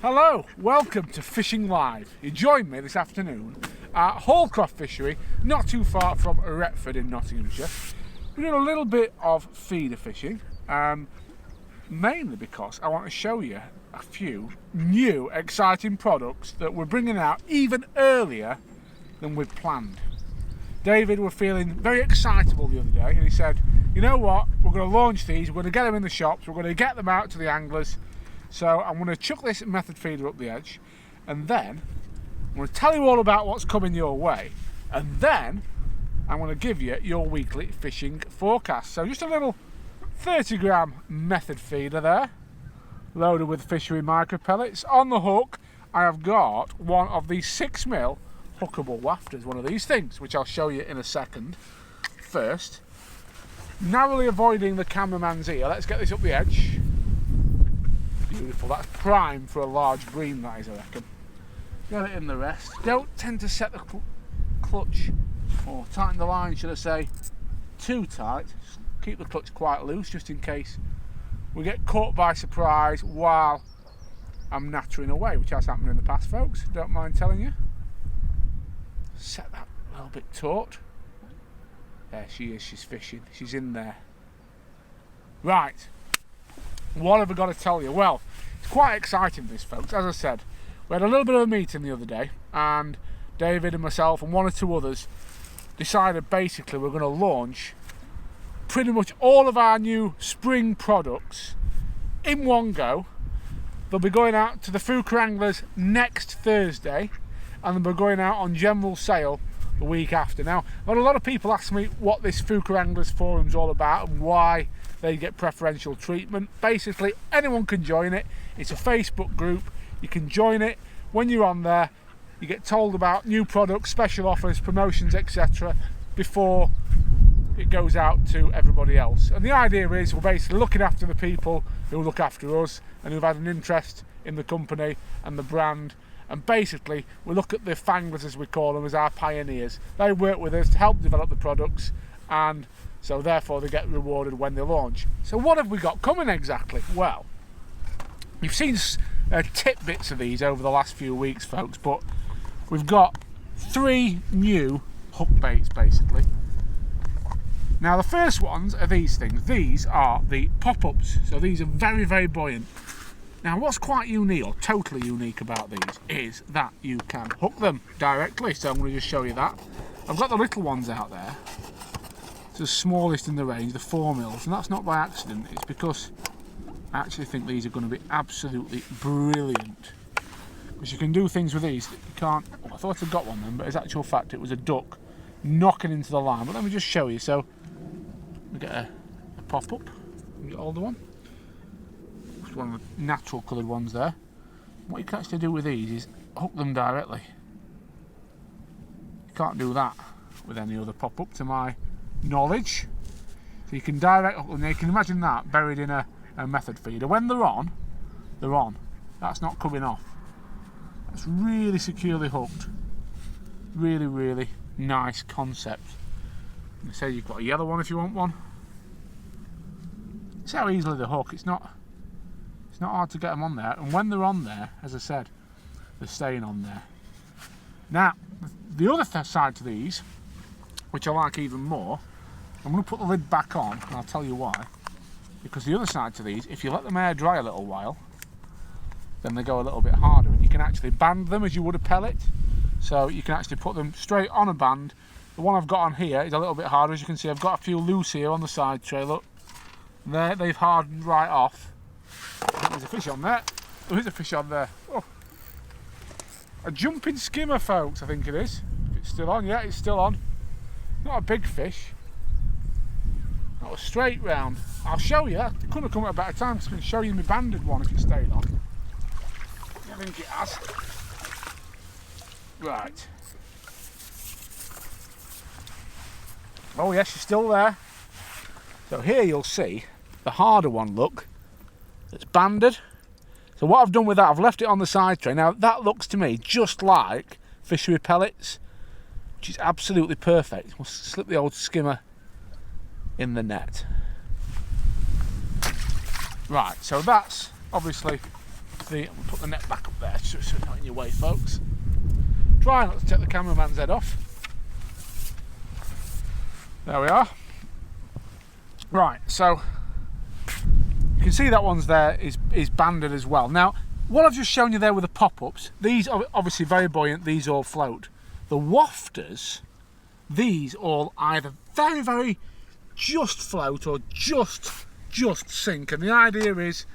Hello, welcome to Fishing Live. You join me this afternoon at Hallcroft Fishery, not too far from Retford in Nottinghamshire. We're doing a little bit of feeder fishing, mainly because I want to show you a few new exciting products that we're bringing out even earlier than we'd planned. David was feeling very excitable the other day and he said, you know what, we're going to launch these, we're going to get them in the shops, we're going to get them out to the anglers. So I'm going to chuck this method feeder up the edge, and then I'm going to tell you all about what's coming your way, and then I'm going to give you your weekly fishing forecast. So just a little 30 gram method feeder there, loaded with fishery micro pellets. On the hook I have got one of these 6mm hookable wafters, one of these things, which I'll show you in a second. First, narrowly avoiding the cameraman's ear, let's get this up the edge. Beautiful, that's prime for a large bream, that is, I reckon. Get it in the rest. Don't tend to set the clutch, or tighten the line, should I say, too tight. Just keep the clutch quite loose, just in case we get caught by surprise while I'm nattering away, which has happened in the past, folks, don't mind telling you. Set that a little bit taut. There she is, she's fishing, she's in there. Right. What have I got to tell you? Well, it's quite exciting this, folks. As I said, we had a little bit of a meeting the other day, and David and myself and one or two others decided basically we're going to launch pretty much all of our new spring products in one go. They'll be going out to the Fjuka Anglers next Thursday, and they'll be going out on general sale the week after. Now, a lot of people ask me what this Fjuka Anglers forum's all about and why they get preferential treatment. Basically, anyone can join it. It's a Facebook group. You can join it. When you're on there, you get told about new products, special offers, promotions, etc. before it goes out to everybody else. And the idea is we're basically looking after the people who look after us and who've had an interest in the company and the brand. And basically, we look at the fanglers, as we call them, as our pioneers. They work with us to help develop the products, and so therefore they get rewarded when they launch. So what have we got coming exactly? Well, you've seen tidbits of these over the last few weeks, folks, but we've got 3 new hook baits basically. Now the first ones are these things. These are the pop-ups, so these are very, very buoyant. Now what's quite unique, or totally unique about these, is that you can hook them directly. So I'm going to just show you that. I've got the little ones out there. It's the smallest in the range, the 4mm, and that's not by accident. It's because I actually think these are going to be absolutely brilliant. Because you can do things with these that you can't. Oh, I thought I'd got one then, but as actual fact it was a duck knocking into the line. But let me just show you. So we get a pop-up, we get the older one. It's one of the natural coloured ones there. What you can actually do with these is hook them directly. You can't do that with any other pop-up to my knowledge. So you can direct hook them. Now you can imagine that buried in a method feeder. When they're on, they're on. That's not coming off. That's really securely hooked. Really, really nice concept. They say you've got a yellow one if you want one. See how easily they hook. It's not hard to get them on there, and when they're on there, as I said, they're staying on there. Now, the other side to these, which I like even more, I'm going to put the lid back on, and I'll tell you why. Because the other side to these, if you let them air dry a little while, then they go a little bit harder, and you can actually band them as you would a pellet. So you can actually put them straight on a band. The one I've got on here is a little bit harder. As you can see, I've got a few loose here on the side tray. Look, there, they've hardened right off. There's a fish on there. There is a fish on there. Oh. A jumping skimmer, folks, I think it is. If it's still on, yeah, it's still on. Not a big fish. Not a straight round. I'll show you. It couldn't have come at a better time because I can show you my banded one if it stayed on. I think it has. Right. Oh yes, she's still there. So here you'll see the harder one, look. It's banded. So what I've done with that, I've left it on the side tray. Now that looks to me just like fishery pellets, which is absolutely perfect. We'll slip the old skimmer in the net. Right, so that's obviously put the net back up there so it's not in your way, folks. Try not to take the cameraman's head off. There we are. Right, so you can see that one's there is banded as well. Now, what I've just shown you there with the pop-ups, these are obviously very buoyant, these all float. The Wafters, these all either very, very just float or just sink. And the idea is,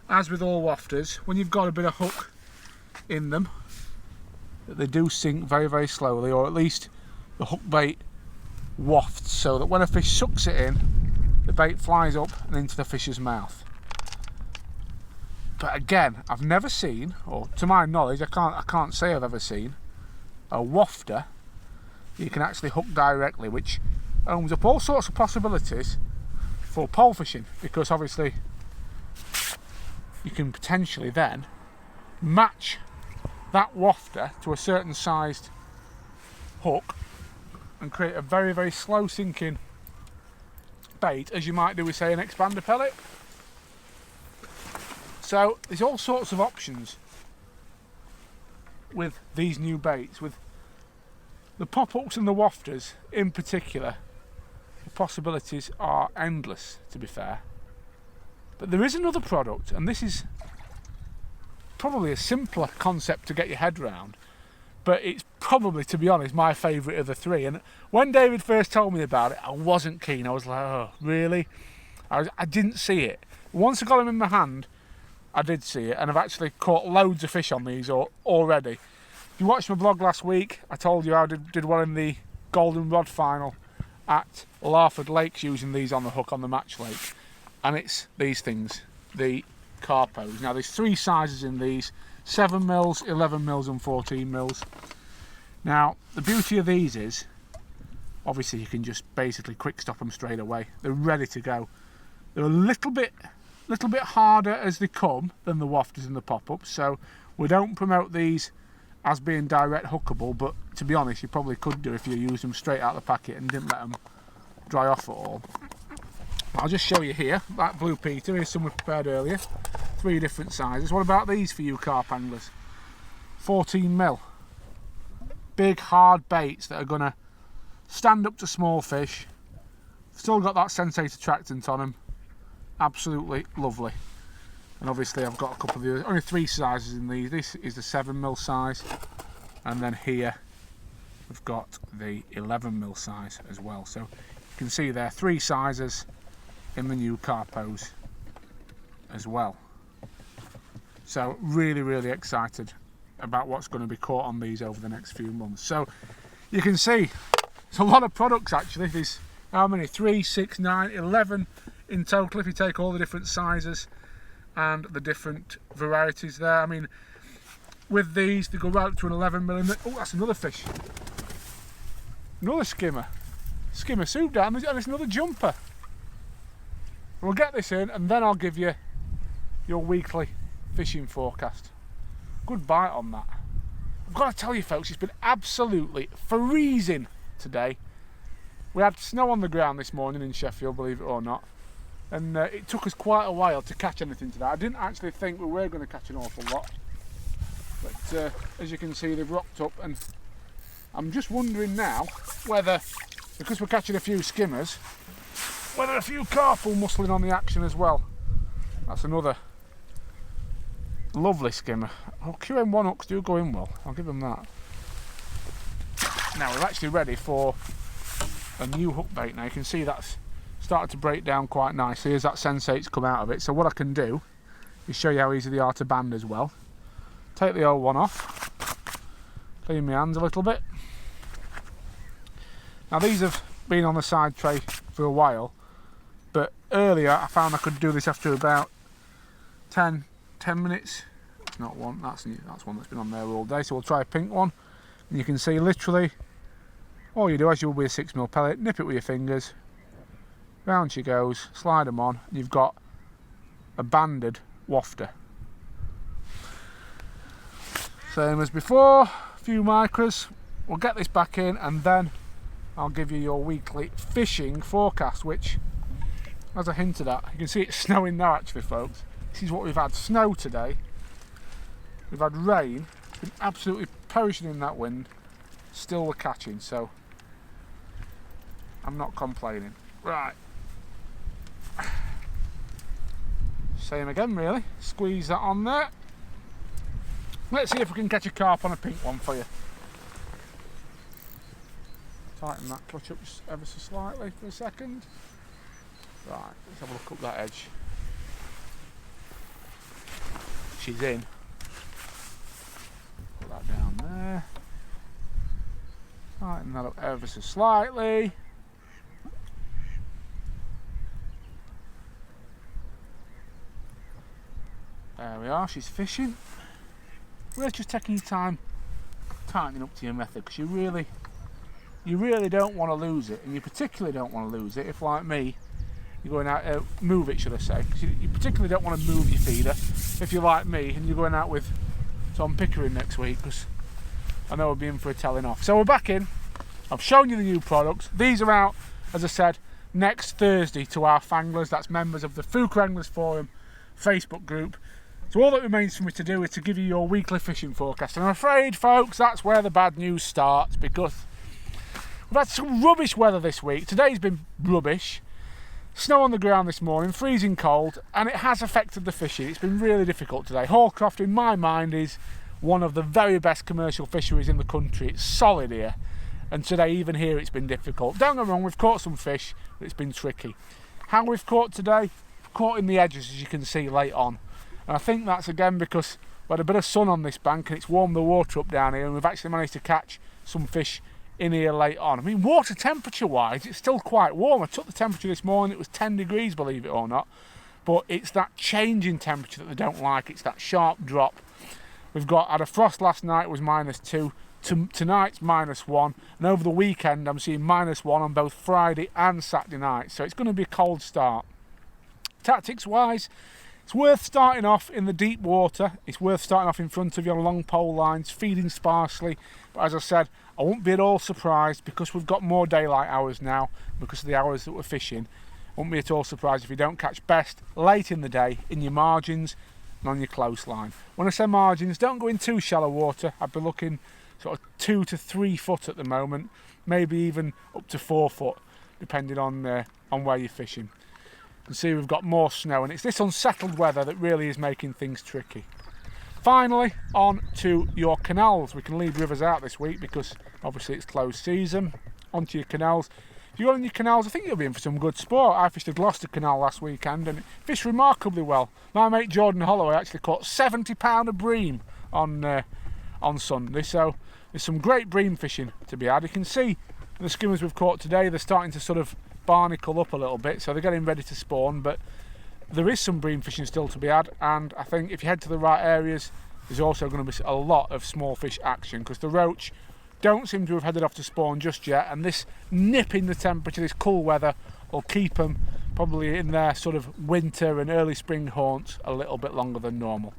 as with all Wafters, when you've got a bit of hook in them, that they do sink very, very slowly, or at least the hook bait wafts so that when a fish sucks it in, the bait flies up and into the fish's mouth. But again, I've never seen, or to my knowledge, I can't say I've ever seen a wafter you can actually hook directly, which opens up all sorts of possibilities for pole fishing, because obviously you can potentially then match that wafter to a certain sized hook and create a very, very slow sinking bait, as you might do with, say, an expander pellet. So there's all sorts of options with these new baits. With the pop-ups and the wafters in particular, the possibilities are endless, to be fair. But there is another product, and this is probably a simpler concept to get your head round, but it's probably, to be honest, my favourite of the three. And when David first told me about it, I wasn't keen. I was like, oh, really? I didn't see it. Once I got them in my hand, I did see it, and I've actually caught loads of fish on these already. If you watched my vlog last week, I told you I did well in the Golden Rod final at Larford Lakes using these on the hook on the match lake. And it's these things, the Carpos. Now there's three sizes in these, 7mm, 11mm and 14mm. Now the beauty of these is, obviously you can just basically quick stop them straight away. They're ready to go. They're a little bit harder as they come than the wafters and the pop-ups, so we don't promote these as being direct hookable, but to be honest, you probably could do if you used them straight out of the packet and didn't let them dry off at all. I'll just show you here, that Blue Peter, here's some we prepared earlier, 3 different sizes. What about these for you carp anglers? 14mm. Big hard baits that are going to stand up to small fish, still got that sensate attractant on them, absolutely lovely. And obviously I've got a couple of the only 3 sizes in these. This is the 7mm size, and then here we've got the 11mm size as well. So you can see there 3 sizes in the new Carpos as well. So really excited about what's going to be caught on these over the next few months. So you can see it's a lot of products actually. There's how many? 3, 6, 9, 11 in total if you take all the different sizes and the different varieties there. I mean, with these they go right up to an 11mm. Oh, that's another fish. Another skimmer. Skimmer soup down, and it's another jumper. We'll get this in and then I'll give you your weekly fishing forecast. Good bite on that. I've got to tell you folks, it's been absolutely freezing today. We had snow on the ground this morning in Sheffield, believe it or not, and it took us quite a while to catch anything today. I didn't actually think we were going to catch an awful lot, but as you can see they've rocked up, and I'm just wondering now whether, because we're catching a few skimmers, whether a few carp will muscle in on the action as well. That's another lovely skimmer. Oh, QM1 hooks do go in well, I'll give them that. Now we're actually ready for a new hook bait. Now you can see that's started to break down quite nicely as that sensate's come out of it. So what I can do is show you how easy they are to band as well. Take the old one off, clean my hands a little bit. Now these have been on the side tray for a while, but earlier I found I could do this after about 10 minutes. It's not one, that's one that's been on there all day, so we'll try a pink one. And you can see literally all you do, as you will with a 6mm pellet, nip it with your fingers, round she goes, slide them on, and you've got a banded wafter. Same as before, a few micros. We'll get this back in and then I'll give you your weekly fishing forecast, which, as I hinted at, you can see it's snowing now actually folks. This is what we've had, snow today, we've had rain, it's been absolutely perishing in that wind, still we're catching, so I'm not complaining. Right, same again really, squeeze that on there. Let's see if we can catch a carp on a pink one for you. Tighten that clutch up just ever so slightly for a second. Right, let's have a look up that edge. She's in. Put that down there. Tighten that up ever so slightly. There we are, she's fishing. Really just taking your time tightening up to your method, because you really don't want to lose it, and you particularly don't want to lose it if, like me, you're going out, move it should I say, because you particularly don't want to move your feeder if you're like me and you're going out with Tom Pickering next week, because I know we'll be in for a telling off. So we're back in, I've shown you the new products. These are out, as I said, next Thursday to our fanglers, that's members of the Fjuka Anglers Forum Facebook group. So all that remains for me to do is to give you your weekly fishing forecast, and I'm afraid, folks, that's where the bad news starts, because we've had some rubbish weather this week. Today's been rubbish. Snow on the ground this morning, freezing cold, and it has affected the fishing. It's been really difficult today. Hallcroft, in my mind, is one of the very best commercial fisheries in the country. It's solid here, and today, even here, it's been difficult. Don't get me wrong, we've caught some fish, but it's been tricky. How we've caught today? Caught in the edges, as you can see, late on. And I think that's again because we had a bit of sun on this bank and it's warmed the water up down here, and we've actually managed to catch some fish in here late on. I mean, water temperature wise, it's still quite warm. I took the temperature this morning, it was 10 degrees, believe it or not. But it's that change in temperature that they don't like, it's that sharp drop. We've had a frost last night, it was -2. Tonight's -1, and over the weekend I'm seeing -1 on both Friday and Saturday night. So it's going to be a cold start. Tactics wise, it's worth starting off in the deep water. It's worth starting off in front of your long pole lines, feeding sparsely. But as I said, I won't be at all surprised, because we've got more daylight hours now, because of the hours that we're fishing. I won't be at all surprised if you don't catch best late in the day in your margins and on your close line. When I say margins, don't go in too shallow water. I'd be looking sort of 2 to 3 foot at the moment, maybe even up to 4 foot, depending on where you're fishing. You can see we've got more snow, and it's this unsettled weather that really is making things tricky. Finally, on to your canals. We can leave rivers out this week because obviously it's closed season. On to your canals. If you're on your canals, I think you'll be in for some good sport. I fished the Gloucester Canal last weekend and it fished remarkably well. My mate Jordan Holloway actually caught 70 pound of bream on Sunday, so there's some great bream fishing to be had. You can see the skimmers we've caught today, they're starting to sort of barnacle up a little bit, so they're getting ready to spawn, but there is some bream fishing still to be had, and I think if you head to the right areas, there's also going to be a lot of small fish action, because the roach don't seem to have headed off to spawn just yet, and this nip in the temperature, this cool weather, will keep them probably in their sort of winter and early spring haunts a little bit longer than normal.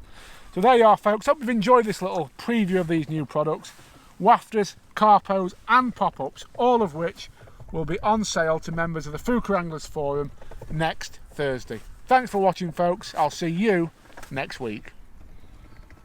So there you are, folks. Hope you've enjoyed this little preview of these new products. Wafters, Carpos and pop-ups, all of which will be on sale to members of the Fjuka Anglers Forum next Thursday. Thanks for watching, folks. I'll see you next week.